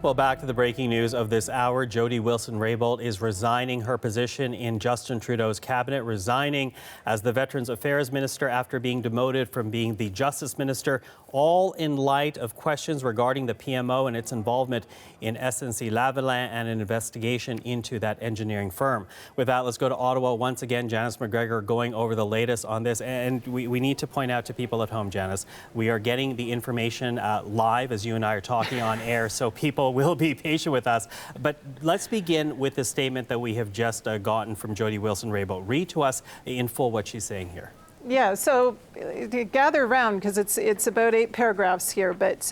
Well, back to the breaking news of this hour. Jody Wilson-Raybould is resigning her position in Justin Trudeau's cabinet, resigning as the Veterans Affairs Minister after being demoted from being the Justice Minister, all in light of questions regarding the PMO and its involvement in SNC-Lavalin and an investigation into that engineering firm. With that, let's go to Ottawa once again. Janice McGregor going over the latest on this. And we need to point out to people at home, Janice, we are getting the information live as you and I are talking on air, so people will be patient with us. But let's begin with the statement that we have just gotten from Jody Wilson-Raybould. Read to us in full what she's saying here. Yeah, so gather around because it's about 8 paragraphs here, but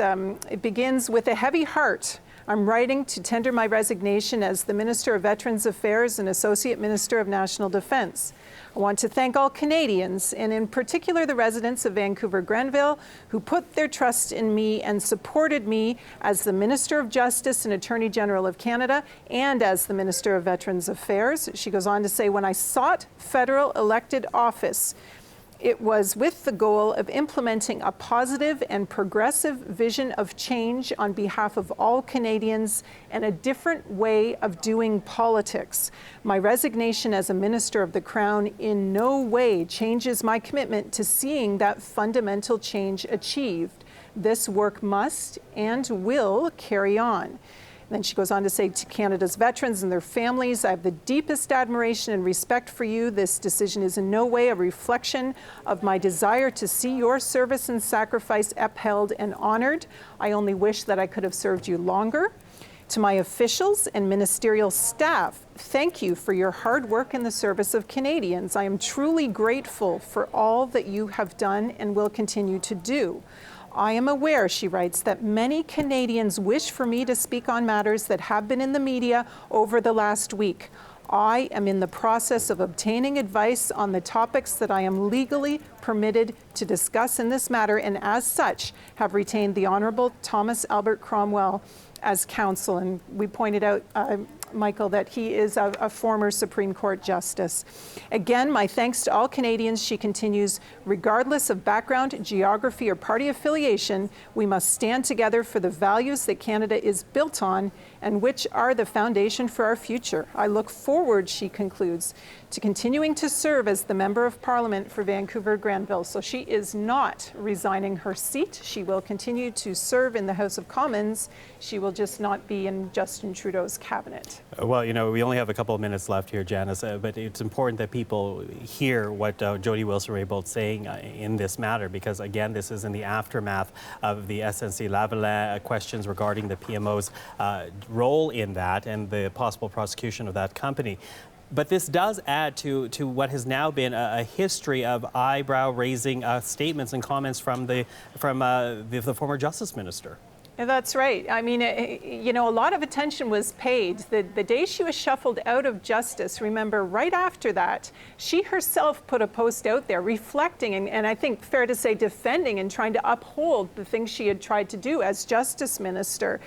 it begins with a heavy heart. I'm writing to tender my resignation as the Minister of Veterans Affairs and Associate Minister of National Defence. I want to thank all Canadians, and in particular the residents of Vancouver-Grenville, who put their trust in me and supported me as the Minister of Justice and Attorney General of Canada and as the Minister of Veterans Affairs. She goes on to say, when I sought federal elected office, it was with the goal of implementing a positive and progressive vision of change on behalf of all Canadians and a different way of doing politics. My resignation as a Minister of the Crown in no way changes my commitment to seeing that fundamental change achieved. This work must and will carry on. Then she goes on to say, to Canada's veterans and their families, I have the deepest admiration and respect for you. This decision is in no way a reflection of my desire to see your service and sacrifice upheld and honored. I only wish that I could have served you longer. To my officials and ministerial staff, thank you for your hard work in the service of Canadians. I am truly grateful for all that you have done and will continue to do. I am aware, she writes, that many Canadians wish for me to speak on matters that have been in the media over the last week. I am in the process of obtaining advice on the topics that I am legally permitted to discuss in this matter, and as such have retained the Honourable Thomas Albert Cromwell as counsel. And we pointed out, Michael, that he is a former Supreme Court Justice. Again, my thanks to all Canadians, she continues, regardless of background, geography, or party affiliation, we must stand together for the values that Canada is built on and which are the foundation for our future. I look forward, she concludes, to continuing to serve as the Member of Parliament for Vancouver-Grenville. So she is not resigning her seat. She will continue to serve in the House of Commons. She will just not be in Justin Trudeau's cabinet. Well, you know, we only have a couple of minutes left here, Janice, but it's important that people hear what Jody Wilson-Raybould is saying in this matter, because, again, this is in the aftermath of the SNC-Lavalin questions regarding the PMO's role in that and the possible prosecution of that company. But this does add to what has now been a history of eyebrow-raising statements and comments from the former Justice Minister. That's right. I mean, you know, a lot of attention was paid. The day she was shuffled out of justice, remember, right after that, she herself put a post out there reflecting and I think fair to say defending and trying to uphold the things she had tried to do as Justice Minister.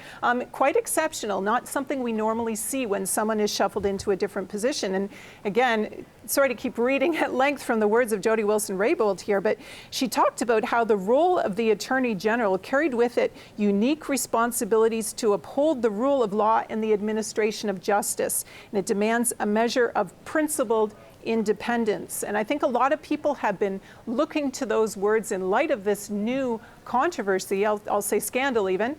Quite exceptional, not something we normally see when someone is shuffled into a different position. And again, sorry to keep reading at length from the words of Jody Wilson-Raybould here, but she talked about how the role of the Attorney General carried with it unique responsibilities to uphold the rule of law and the administration of justice. And it demands a measure of principled independence. And I think a lot of people have been looking to those words in light of this new controversy, I'll say scandal even,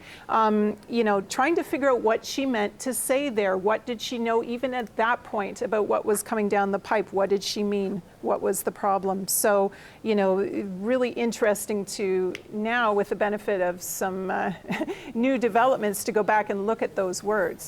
you know, trying to figure out what she meant to say there. What did she know even at that point about what was coming down the pipe? What did she mean? What was the problem? So, you know, really interesting to now, with the benefit of some new developments, to go back and look at those words.